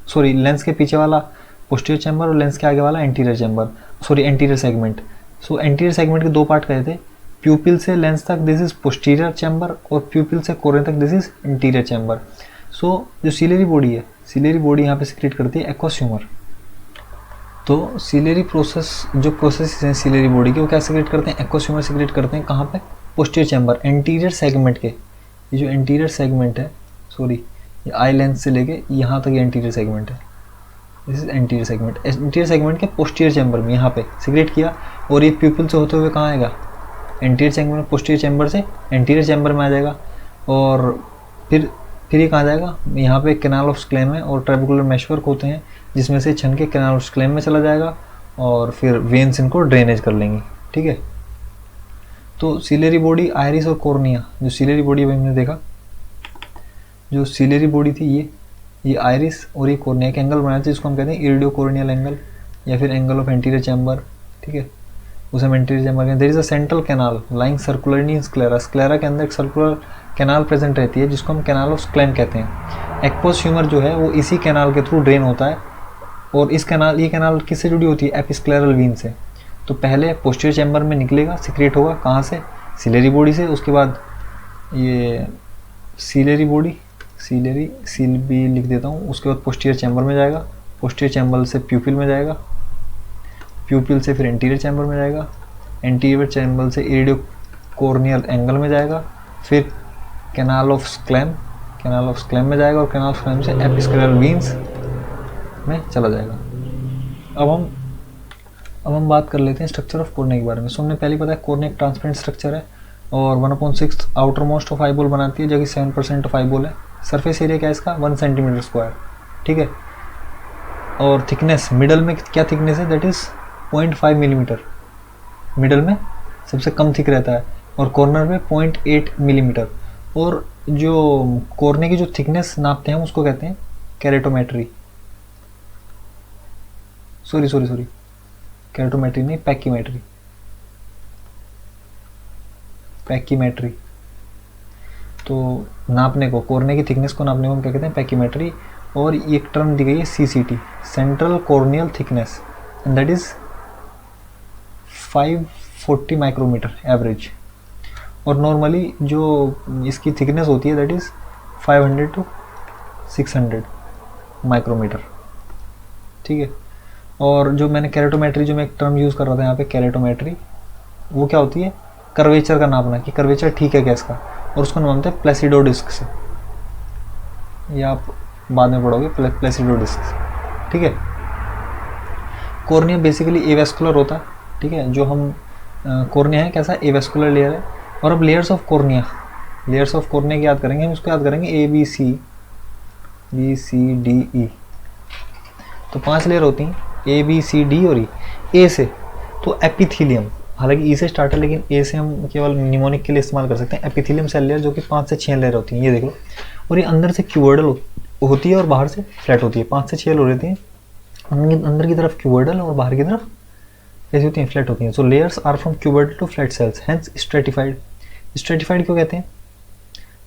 सॉरी लेंस के पीछे वाला पोस्टीरियर चैम्बर और लेंस के आगे वाला anterior chamber, sorry anterior segment. सो एंटीरियर सेगमेंट के दो पार्ट कहे थे, प्यूपिल से लेंस तक दिस इज पोस्टीरियर चैम्बर और प्यूपिल से कोरिन तक दिस इज इंटीरियर चैम्बर। सो जो सिलेरी बॉडी है, सिलेरी बॉडी यहाँ पे सिक्रेट करती है एक्वस ह्यूमर। तो सिलेरी प्रोसेस, जो प्रोसेस हैं सिलेरी बॉडी के, वो क्या सिक्रेट करते हैं, एक्वस ह्यूमर सिक्रेट करते हैं, कहाँ पे, पोस्टीरियर चैम्बर, एंटीरियर सेगमेंट के। ये जो एंटीरियर सेगमेंट है, सॉरी ये आई लेंस से लेके यहाँ तक ये एंटीरियर सेगमेंट है, this is anterior segment. Anterior segment के पोस्टीरियर चैम्बर में यहाँ पे सिक्रेट किया और ये प्यूपिल से होते हुए कहाँ आएगा, एंटीरियर चैम्बर, पोस्टीरियर चैम्बर से एंटीरियर चैम्बर में आ जाएगा। और फिर ये कहाँ जाएगा, यहाँ पे कैनाल ऑफ स्क्लेम है और ट्रेबिकुलर मैशवर्क होते हैं, जिसमें से छन के कैनाल ऑफ स्क्लेम में चला जाएगा और फिर वेन्स इनको ड्रेनेज कर लेंगी, ठीक है। तो सिलेरी बॉडी, आइरिस और कॉर्निया, जो सिलेरी बॉडी अभी हमने देखा, जो सिलेरी बॉडी थी ये आइरिस और ये कॉर्निया के एंगल बनाए थे, जिसको हम कहते हैं इरिडियो कॉर्नियल एंगल या फिर एंगल ऑफ एंटीरियर चैम्बर, ठीक है, उसे हम एंटीरियर चैम्बर कहते हैं। There is a central canal lying circularly in sclera, sclera के अंदर एक सर्कुलर कैनाल प्रेजेंट रहती है जिसको हम कैनाल ऑफ स्क्लेम कहते हैं। एक्वस ह्यूमर जो है वो इसी कैनाल के थ्रू ड्रेन होता है और ये कैनाल किससे जुड़ी होती है, एपिस्क्लेरल वीन से। तो पहले पोस्टीरियर चैम्बर में निकलेगा, सिक्रेट होगा कहाँ से, सिलेरी बॉडी से, उसके बाद ये सिलेरी बॉडी, सील भी लिख देता हूँ, उसके बाद पोस्टीरियर चैम्बर में जाएगा, पोस्टीरियर चैम्बर से प्यूपिल में जाएगा, प्यूपिल से फिर एंटीरियर चैम्बर में जाएगा, एंटीरियर चैम्बर से इरिडियो कॉर्नियल एंगल में जाएगा, फिर कैनाल ऑफ स्क्लेम में जाएगा और कैनाल ऑफ स्क्लेम से एपिस्क्लेरल वीन्स में चला जाएगा। अब हम बात कर लेते हैं स्ट्रक्चर ऑफ कॉर्निया के बारे में। सो हमने पहले बताया कॉर्निया एक ट्रांसपेरेंट स्ट्रक्चर है और 1/6 आउटर मोस्ट ऑफ आईबॉल बनाती है, जो कि 7% ऑफ आईबॉल है। सरफेस एरिया क्या है इसका 1 सेंटीमीटर स्क्वायर, ठीक है। और थिकनेस मिडल में क्या थिकनेस है, दैट इज़ 0.5 मिलीमीटर, मिडल में सबसे कम थिक रहता है, और कॉर्नर में 0.8 मिलीमीटर। और जो कोर्ने की जो थिकनेस नापते हैं हम उसको कहते हैं कैरेटोमेट्री, सॉरी कैरेटोमेट्री नहीं, पैकीमेट्री, पैकीमेट्री। तो नापने को, कोर्ने की थिकनेस को नापने को हम क्या कहते हैं, पैकीमेट्री। और एक टर्म दी गई है CCT, central corneal thickness, and that is 540 micrometre average. और नॉर्मली जो इसकी थिकनेस होती है दैट इज़ 500 to 600 माइक्रोमीटर, ठीक है। और जो मैंने कैरेटोमेट्री, जो मैं एक टर्म यूज़ कर रहा था यहाँ पे कैरेटोमेट्री, वो क्या होती है, कर्वेचर का नापना, कि कर्वेचर ठीक है क्या इसका, और उसको नामते हैं प्लेसिडो डिस्क से, या आप बाद में पढ़ोगे प्लेसिडो डिस्क से, ठीक है। कॉर्निया बेसिकली एवेस्कुलर होता है, ठीक है। जो हम कॉर्निया है कैसा, एवेस्कुलर लेयर है। और अब layers of cornea, layers of cornea की याद करेंगे हम, इसको याद करेंगे ABCD तो 5 लेयर होती हैं, ABCD और E। A से तो एपिथीलियम, हालांकि E से स्टार्ट है लेकिन A से हम केवल निमोनिक के लिए इस्तेमाल कर सकते हैं। एपिथीलियम सेल लेयर जो कि 5 से 6 लेयर होती हैं, ये देख लो। और ये अंदर से क्यूबोइडल होती है और बाहर से फ्लैट होती है। 5 से 6 लेयर होती हैं, अंदर की तरफ क्यूबोइडल और बाहर की तरफ ऐसी होती हैं, फ्लैट होती हैं। So layers are from cuboidal to flat cells, hence stratified. Stratified क्यों कहते हैं,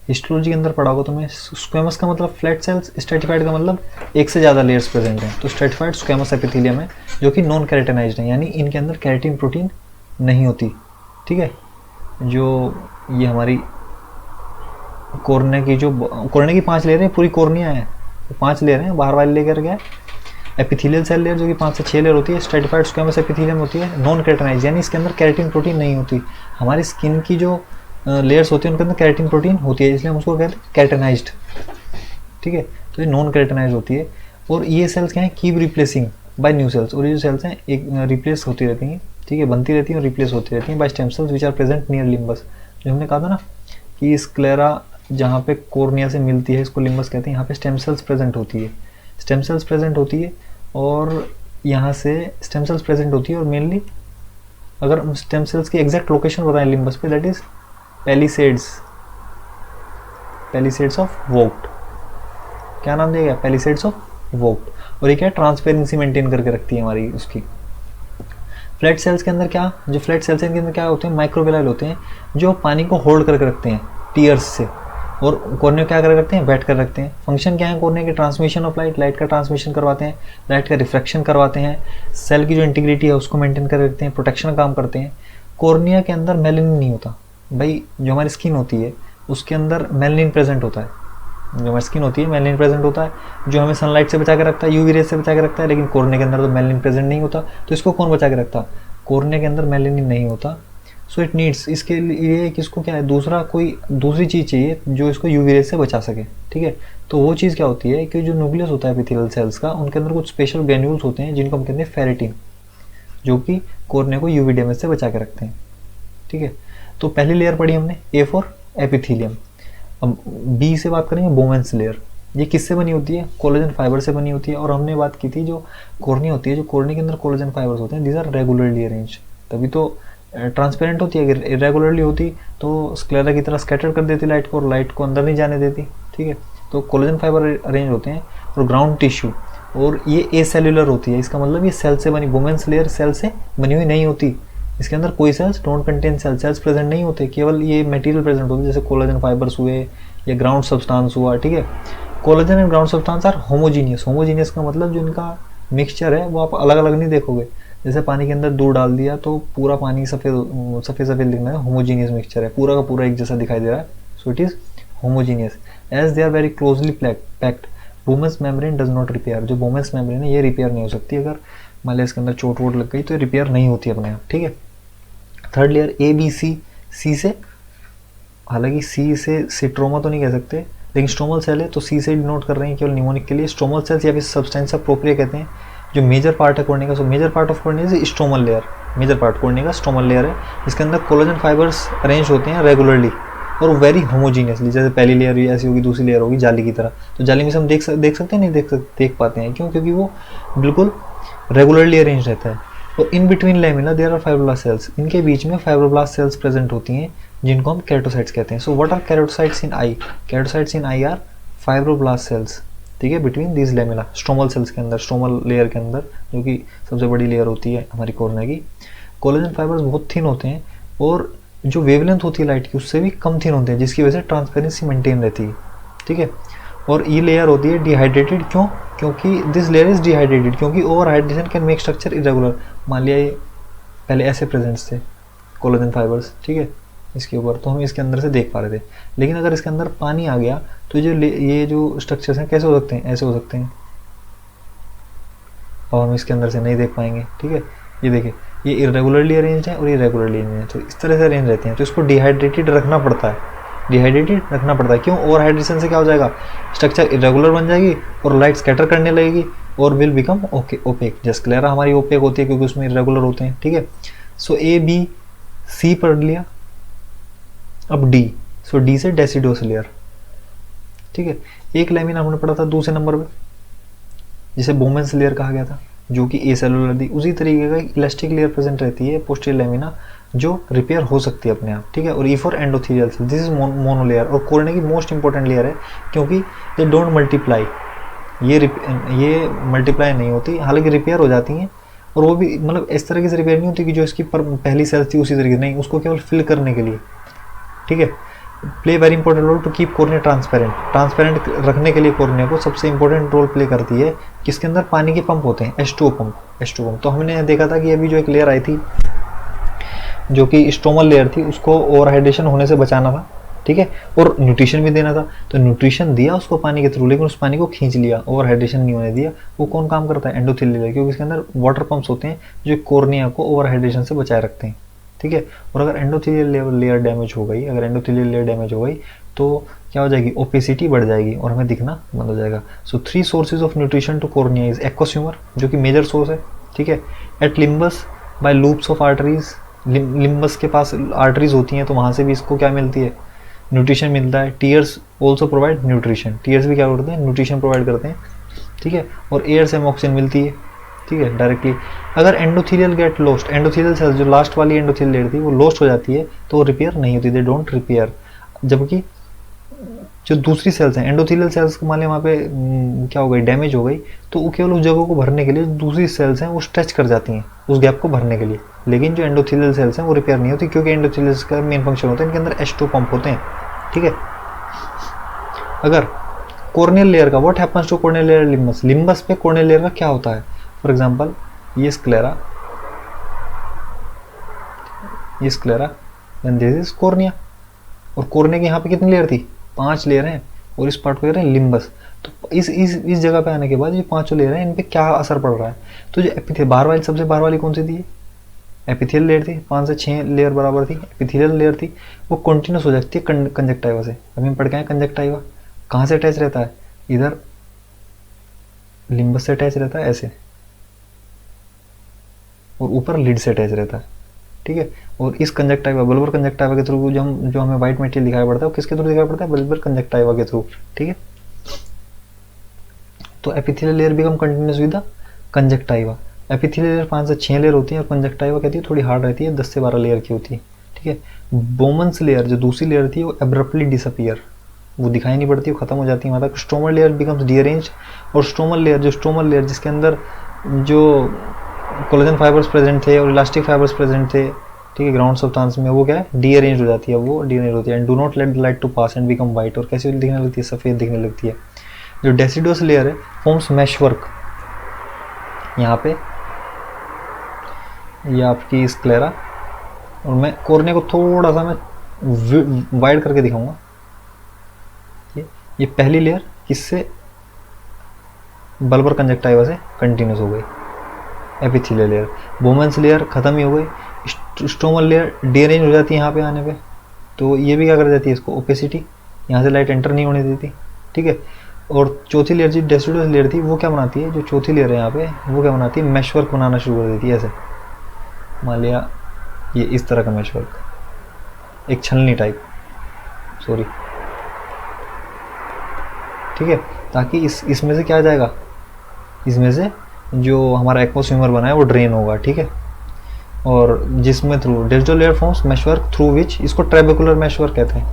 हिस्टोलॉजी के अंदर पढ़ा होगा तुम्हें। स्क्वेमस का मतलब फ्लैट सेल्स, स्ट्रेटिफाइड का मतलब एक से ज़्यादा लेयर्स प्रेजेंट हैं। तो स्ट्रेटिफाइड स्क्वेमस एपिथेलियम है जो कि नॉन कैरेटिनाइज्ड है, यानी इनके अंदर कैरेटिन प्रोटीन नहीं होती, ठीक है। जो ये हमारी कोर्ने की, जो कोर्ने की 5 लेयर है, पूरी कोर्निया है, 5 लेयर हैं। बाहर वाली लेयर क्या है, एपिथेलियल सेल लेयर जो कि 5 से 6 लेयर होती है। स्ट्रेटिफाइड स्क्वेमस एपिथेलियम होती है, नॉन कैरेटिनाइज्ड, यानी इसके अंदर कैरेटिन प्रोटीन नहीं होती। हमारी स्किन की जो लेयर्स होती है उनके अंदर कैरेटिन प्रोटीन होती है, इसलिए हम उसको कहते हैं कैरेटिनाइज्ड, ठीक है। तो ये नॉन कैरेटिनाइज्ड होती है। और ये सेल्स क्या है, keep replacing by new cells. और ये जो सेल्स हैं एक रिप्लेस होती रहती हैं, ठीक है, बनती रहती हैं और रिप्लेस होती रहती हैं by stem cells which are present near limbus. जो हमने कहा था ना कि स्क्लेरा जहाँ पे कोर्निया से मिलती है इसको लिम्बस कहते हैं, यहाँ पे स्टेम सेल्स प्रेजेंट होती है, स्टेम सेल्स प्रेजेंट होती है। और यहाँ से स्टेम सेल्स प्रेजेंट होती है, और मेनली अगर हम स्टेम सेल्स की एग्जैक्ट लोकेशन बताएं लिम्बस पे, that is palisades, palisades of Vogt. क्या नाम दिया गया, पैलिसेड्स ऑफ वोग्ट। और ये क्या ट्रांसपेरेंसी मेंटेन करके रखती है हमारी उसकी। फ्लैट सेल्स के अंदर क्या, जो फ्लैट सेल्स के अंदर क्या होते हैं, माइक्रोवेलाइल होते हैं जो पानी को होल्ड करके रखते हैं टीयर्स से। और कोर्ने क्या कर रखते हैं, बैठ कर रखते हैं। फंक्शन क्या है कोर्ने के, ट्रांसमिशन ऑफ लाइट, लाइट का ट्रांसमिशन करवाते हैं, लाइट का रिफ्रैक्शन करवाते हैं, सेल की जो इंटीग्रिटी है उसको मेंटेन कर रखते हैं, प्रोटेक्शन का काम करते हैं। कोर्निया के अंदर मेलेनिन नहीं होता भाई, जो हमारी स्किन होती है उसके अंदर मेलेनिन प्रेजेंट होता है, जो हमारी स्किन होती है मेलेनिन प्रेजेंट होता है, जो हमें सनलाइट से बचा के रखता है, यूवी रेज से बचा के रखता है। लेकिन कोर्ने के अंदर तो मेलेनिन प्रेजेंट नहीं होता, तो इसको कौन बचा के रखता, कोर्ने के अंदर मेलेनिन नहीं होता। सो इट नीड्स, इसके लिए किसको क्या है, दूसरा कोई दूसरी चीज़ चाहिए जो इसको यूवी रेज से बचा सके, ठीक है। तो वो चीज़ क्या होती है कि जो न्यूक्लियस होता है एपिथेलियल सेल्स का, उनके अंदर कुछ स्पेशल ग्रेन्यूल्स होते हैं जिनको हम कहते हैं फेरेटिन, जो कि कोर्ने को यूवी डैमेज से बचा के रखते हैं, ठीक है। तो पहली लेयर पढ़ी हमने ए फॉर एपिथेलियम। अब बी से बात करेंगे, बोमेंस लेयर। ये किससे बनी होती है, कोलेजन फाइबर से बनी होती है। और हमने बात की थी जो कोर्निया होती है, जो कोर्निया के अंदर कोलेजन फाइबर्स होते हैं, दीज आर रेगुलरली अरेंज, तभी तो ट्रांसपेरेंट होती है। अगर इरेगुलरली होती तो स्क्लेरा की तरह स्कैटर कर देती लाइट को, और लाइट को अंदर नहीं जाने देती, ठीक है। तो कोलेजन फाइबर अरेंज होते हैं। और ग्राउंड टिश्यू, और ये ए सेल्यूलर होती है, इसका मतलब ये सेल से बनी, वुमेन्स लेयर सेल से बनी हुई नहीं होती। इसके अंदर कोई cells don't contain cells present नहीं होते, केवल ये मटेरियल प्रेजेंट होते हैं, जैसे कोलेजन फाइबर्स हुए या ग्राउंड सब्सटेंस हुआ, ठीक है। Collagen and ground substance are homogeneous. Homogeneous का मतलब जो इनका मिक्सचर है वो आप अलग अलग नहीं देखोगे। जैसे पानी के अंदर दूध डाल दिया तो पूरा पानी सफ़ेद सफ़ेद दिखना है, होमोजीनियस मिक्सचर है, पूरा का पूरा एक जैसा दिखाई दे रहा है। So it is homogeneous as they are very closely packed. Bowman's membrane does not repair. जो बोमेंस मेम्ब्रेन है ये रिपेयर नहीं हो सकती, अगर मान लिया इसके अंदर चोट वोट लग गई तो रिपेयर नहीं होती अपने आप, ठीक है। Third layer A B C, C से, हालांकि सी से सिट्रोमा तो नहीं कह सकते, लेकिन स्ट्रोमल सेल है तो सी से डिनोट कर रहे हैं केवल निमोनिक के लिए। स्ट्रोमल सेल्स या फिर सब्सटेंसा प्रोप्रिया कहते हैं, जो मेजर पार्ट है कोर्निया का। So major part of cornea is stromal layer, major part cornea का स्ट्रोमल लेयर है, जिसके अंदर कोलेजन फाइबर्स अरेंज होते हैं रेगुलरली। और वेरी होमोजीनियसली, जैसे पहली लेयर ऐसी होगी, दूसरी लेयर होगी जाली की तरह। तो जाली में से हम देख सकते हैं, नहीं देख पाते हैं, क्यों? क्योंकि वो बिल्कुल रेगुलरली अरेंज रहता है। और in between lamina there are fibroblast cells, इनके बीच में फाइब्रोब्लास्ट सेल्स प्रेजेंट होती हैं जिनको हम केराटोसाइट्स कहते हैं। So what are keratocytes in eye? Keratocytes in eye are fibroblast cells, ठीक है, between these lamina, stromal cells के अंदर, स्ट्रोमल लेयर के अंदर, जो कि सबसे बड़ी लेयर होती है हमारी कोर्निया की। कोलेजन फाइबर्स बहुत थिन होते हैं और जो वेवलेंथ होती है लाइट की उससे भी कम थिन होते हैं, जिसकी वजह से ट्रांसपेरेंसी मेंटेन रहती है, ठीक है। और ये लेयर होती है डिहाइड्रेटेड, क्यों? क्योंकि दिस लेयर इज डिहाइड्रेटेड, क्योंकि over hydration can make structure irregular. मान लिया ये पहले ऐसे प्रेजेंट्स थे कोलेजन फाइबर्स, ठीक है, इसके ऊपर, तो हम इसके अंदर से देख पा रहे थे। लेकिन अगर इसके अंदर पानी आ गया तो ये जो स्ट्रक्चर्स हैं कैसे हो सकते हैं? ऐसे हो सकते हैं, और हम इसके अंदर से नहीं देख पाएंगे, ठीक है। ये देखिए, ये इरेगुलरली अरेंज है और ये रेगुलरली अरेंज है, तो इस तरह से अरेंज रहते हैं। तो इसको डिहाइड्रेटेड रखना पड़ता है, डिहाइड्रेटेड रखना पड़ता है। क्यों? ओवर हाइड्रेशन से क्या हो जाएगा? स्ट्रक्चर इरेगुलर बन जाएगी और लाइट स्कैटर करने लगेगी और विल बिकम ओपेक। जैसे स्क्लेरा हमारी ओपेक होती है क्योंकि उसमें इरेगुलर होते हैं, ठीक है। सो ए बी सी पढ़ लिया, अब डी। सो डी से डेसिडोस लेयर, ठीक है। एक लैमिना हमने पढ़ा था दूसरे नंबर पे, जिसे बोमेंस लेयर कहा गया था, जो कि ए सेलुलर थी। उसी तरीके का इलास्टिक लेयर प्रेजेंट रहती है पोस्टीरियर लैमिना, जो रिपेयर हो सकती है अपने आप, ठीक है। और E for endothelial cell, this is monolayer, और कोर्निया की मोस्ट इंपॉर्टेंट लेयर है क्योंकि दे डोंट मल्टीप्लाई, ये मल्टीप्लाई नहीं होती, हालांकि रिपेयर हो जाती हैं, और वो भी मतलब इस तरीके से रिपेयर नहीं होती कि जो इसकी पहली सेल थी उसी तरीके से, नहीं, उसको केवल फिल करने के लिए, ठीक है। Play very important role to keep cornea transparent रखने के लिए कोर्निया को सबसे इंपॉर्टेंट रोल प्ले करती है, किसके अंदर? पानी के पंप होते हैं, H2O पंप। तो हमने देखा था कि अभी जो एक लेयर आई थी जो कि स्ट्रोमल लेयर थी, उसको ओवर हाइड्रेशन होने से बचाना था, ठीक है, और न्यूट्रिशन भी देना था। तो न्यूट्रिशन दिया उसको पानी के थ्रू, लेकिन उस पानी को खींच लिया, ओवर हाइड्रेशन नहीं होने दिया। वो कौन काम करता है? एंडोथेलियल, क्योंकि इसके अंदर वाटर पंप्स होते हैं जो कोर्निया को ओवर हाइड्रेशन से बचाए रखते हैं, ठीक है। और अगर एंडोथेलियल लेयर डैमेज हो गई, तो क्या हो जाएगी? ओपेसिटी बढ़ जाएगी और हमें दिखना बंद हो जाएगा। So 3 sources of nutrition to cornea is aqueous humour, जो कि मेजर सोर्स है, ठीक है। At limbus by loops of arteries, limbus के पास आर्टरीज होती हैं, तो वहाँ से भी इसको क्या मिलती है? न्यूट्रिशन मिलता है। Tears also provide nutrition, tears भी क्या करते हैं? न्यूट्रिशन प्रोवाइड करते हैं, ठीक है। और एयर से हमें ऑक्सीजन मिलती है, ठीक है, डायरेक्टली। अगर endothelial get lost, endothelial cells जो लास्ट वाली एंडोथेलियल लेयर थी वो लॉस्ट हो जाती है, तो वो रिपेयर नहीं होती, दे डोंट रिपेयर। जबकि जो दूसरी सेल्स हैं, एंडोथेलियल सेल्स को मान लें वहाँ पे क्या हो गई? डैमेज हो गई, तो वो केवल उस जगह को भरने के लिए दूसरी सेल्स हैं वो स्ट्रेच कर जाती हैं उस गैप को भरने के लिए। लेकिन जो एंडोथेलियल सेल्स हैं वो रिपेयर नहीं होती, क्योंकि एंडोथेलियल का मेन फंक्शन होता है, इनके अंदर H2 पंप होते हैं, ठीक है। अगर कॉर्नियल लेयर का, what happens to corneal layer limbus, limbus पे कॉर्नियल लेयर का क्या होता है? फॉर एग्जाम्पल ये sclera and this is cornea, और कॉर्निया की यहाँ पे कितनी लेयर थी? 5 लेयर हैं, और इस पार्ट को कह रहे हैं लिम्बस। तो इस जगह पे आने के बाद ये 5 लेयर हैं, इन पे क्या असर पड़ रहा है? तो जो एपिथेलियल बाहर वाली, सबसे बाहर वाली कौन सी थी? एपिथेलियल लेयर थी, 5 से 6 लेयर बराबर थी, एपिथेलियल लेयर थी, वो कंटिन्यूस हो जाती है कंजक्टाइवा से। अभी हम पढ़ के आए कंजक्टाइवा कहाँ से अटैच रहता है? इधर लिम्बस से अटैच रहता है ऐसे, और ऊपर लिड से अटैच रहता है, ठीक है। और इस कंजक्टाइवा, बल्बर कंजक्टाइवा के थ्रू जो हमें व्हाइट मटेरियल दिखाई पड़ता है, वो किसके थ्रू दिखाई पड़ता है? बल्बर कंजक्टाइवा के थ्रू, ठीक है। तो epithelial layer become continuous with the conjunctiva. Epithelial layer 5 से 6 लेयर होती है, और कंजक्टाइवा कहती है थोड़ी हार्ड रहती है, 10 से 12 लेयर की होती है, ठीक है। बोमन्स लेयर जो दूसरी लेयर थी वो एब्रप्टली डिसअपीयर, वो दिखाई नहीं पड़ती, वो खत्म हो जाती है। मतलब स्ट्रोमल लेयर बिकम्स डीअरेंज्ड, और स्ट्रोमल लेयर जिसके अंदर जो कोलेजन फाइबर्स प्रेजेंट थे और इलास्टिक फाइबर्स प्रेजेंट थे, ठीक है, ग्राउंड सब्सटेंस में, वो क्या है? डीअरेंज हो जाती है, वो डीअरेंज होती है। And do not let the light to pass and become white, और कैसी दिखने लगती है? सफ़ेद दिखने लगती है। जो डेसिडोस लेयर है फॉर्म्स मैशवर्क, यहाँ पे ये आपकी स्क्लेरा, और मैं कॉर्निया को थोड़ा सा मैं वाइड करके दिखाऊंगा। ये पहली लेयर किससे? बल्बर कंजक्टाइवा से कंटिन्यूस हो गई, एपिथेलियल लेयर। बोमेंस लेयर खत्म ही हो गई, स्ट्रोमल लेयर डीअरेंज हो जाती है यहाँ पे आने पे, तो ये भी क्या कर देती है? इसको ओपेसिटी, यहाँ से लाइट एंटर नहीं होने देती, ठीक है। और चौथी लेयर जो डेसिडुअस लेयर थी वो क्या बनाती है? जो चौथी लेयर है यहाँ पे वो क्या बनाती है? मैशवर्क बनाना शुरू कर देती है। ऐसे मान लिया ये इस तरह का मैशवर्क, एक छलनी टाइप, सॉरी, ठीक है, ताकि इसमें से क्या आ जाएगा, इसमें से जो हमारा एक्वस ह्यूमर बना है वो ड्रेन होगा, ठीक है। और जिसमें through digital layer forms meshwork through which, इसको ट्रेबेकुलर मेशवर्क कहते हैं,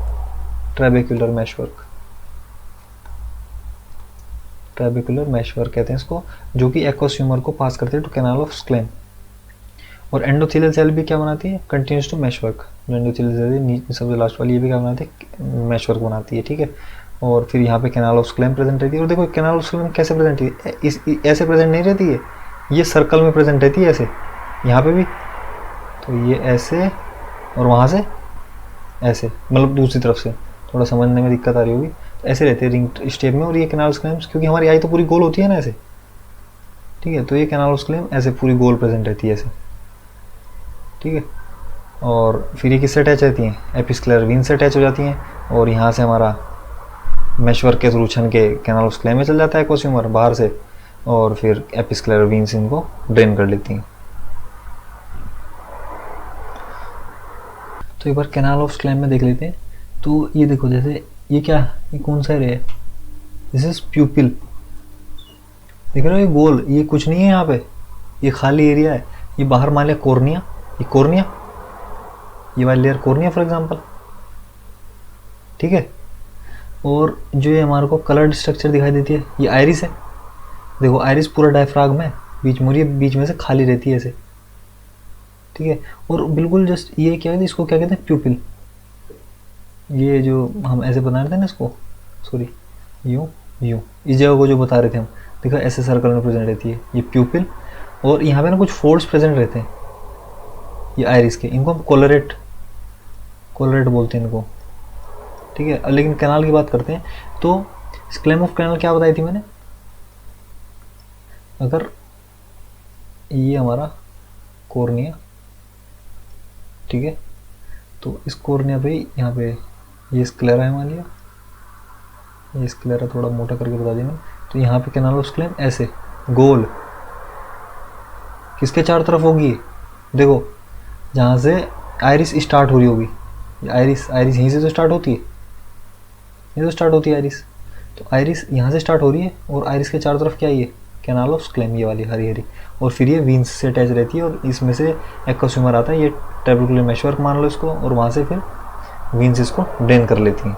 ट्रेबेकुलर मेशवर्क, ट्रेबेकुलर मेशवर्क कहते हैं इसको, जो कि एक्वस ह्यूमर को पास करते हैं टू कैनाल ऑफ स्क्लेम। और एंडोथेलियल सेल भी क्या बनाती है, कंटिन्यूस टू मेशवर्क, जो एंडोथेलियल सेल सबसे लास्ट वाली ये भी क्या बनाती है, मेशवर्क बनाती है, ठीक है। और फिर यहाँ पे कैनाल ऑफ स्क्लेम प्रेजेंट रहती है। और देखो कैनाल ऑफ स्क्लेम कैसे प्रेजेंट है, ऐसे प्रेजेंट नहीं रहती है, ये सर्कल में प्रेजेंट रहती है, ऐसे यहाँ पे भी, तो ये ऐसे और वहाँ से ऐसे, मतलब दूसरी तरफ से, थोड़ा समझने में दिक्कत आ रही होगी, तो ऐसे रहते हैं रिंग स्टेप में। और ये कैनाल ऑफ स्क्लेम, क्योंकि हमारी आई तो पूरी गोल होती है ना ऐसे, ठीक है, तो ये कैनाल ऑफ स्क्लेम ऐसे पूरी गोल प्रेजेंट रहती है ऐसे, ठीक है। और फिर ये किससे अटैच रहती हैं, एपिस्क्लेरल वीन से अटैच हो जाती हैं। और यहाँ से हमारा मेशवर्क के थ्रू छन के कैनाल ऑफ स्क्लेम में चल जाता है एक्वस ह्यूमर बाहर से, और फिर एपिस्क्लेरल वीन्स इनको ड्रेन कर लेती हैं। तो एक बार कैनाल ऑफ स्क्लेम में देख लेते हैं। तो ये देखो, जैसे ये क्या, ये कौन सा एरिया है, दिस इज प्यूपिल, देख रहे हो ये गोल, ये कुछ नहीं है यहाँ पे, ये खाली एरिया है। ये बाहर मान लिया कॉर्निया, ये कॉर्निया, ये वाली लेयर कॉर्निया फॉर एग्जांपल, ठीक है। और जो ये हमारे को कलर्ड स्ट्रक्चर दिखाई देती है, ये आइरिस है, देखो आइरिस पूरा डायफ्राग्म है, बीच में से खाली रहती है ऐसे, ठीक है। और बिल्कुल जस्ट ये क्या है, इसको क्या कहते हैं, प्यूपिल, ये जो हम ऐसे बना रहे थे ना इसको, सॉरी यूँ यूँ, इस जगह को जो बता रहे थे हम, देखो ऐसे सर्कल में प्रेजेंट रहती है ये प्यूपिल। और यहाँ पे ना कुछ फोल्ड्स प्रेजेंट रहते हैं ये आइरिस के, इनको हम कोलरेट बोलते हैं इनको, ठीक है। लेकिन कैनाल की बात करते हैं, तो स्क्लेम ऑफ कैनाल क्या बताई थी मैंने, अगर ये हमारा कॉर्निया, ठीक है, तो इस कॉर्निया पे यहाँ पे ये स्क्लेरा है, मान लिया ये स्क्लेरा थोड़ा मोटा करके बता दिया मैंने। तो यहाँ पे कैनाल ऑफ स्क्लेम ऐसे गोल किसके चारों तरफ होगी, देखो जहाँ से आइरिस स्टार्ट हो रही होगी, आइरिस यहीं से तो स्टार्ट होती है, ये तो स्टार्ट होती है आइरिस, तो आइरिस यहाँ से स्टार्ट हो रही है, और आइरिस के चारों तरफ क्या है, ये कैनाल ऑफ स्क्लेम, ये वाली हरी हरी, और फिर ये वीन्स से अटैच रहती है, और इसमें से एक्वस ह्यूमर आता है, ये ट्रेबेकुलर मेशवर्क मान लो इसको, और वहाँ से फिर वीन्स इसको ड्रेन कर लेती हैं।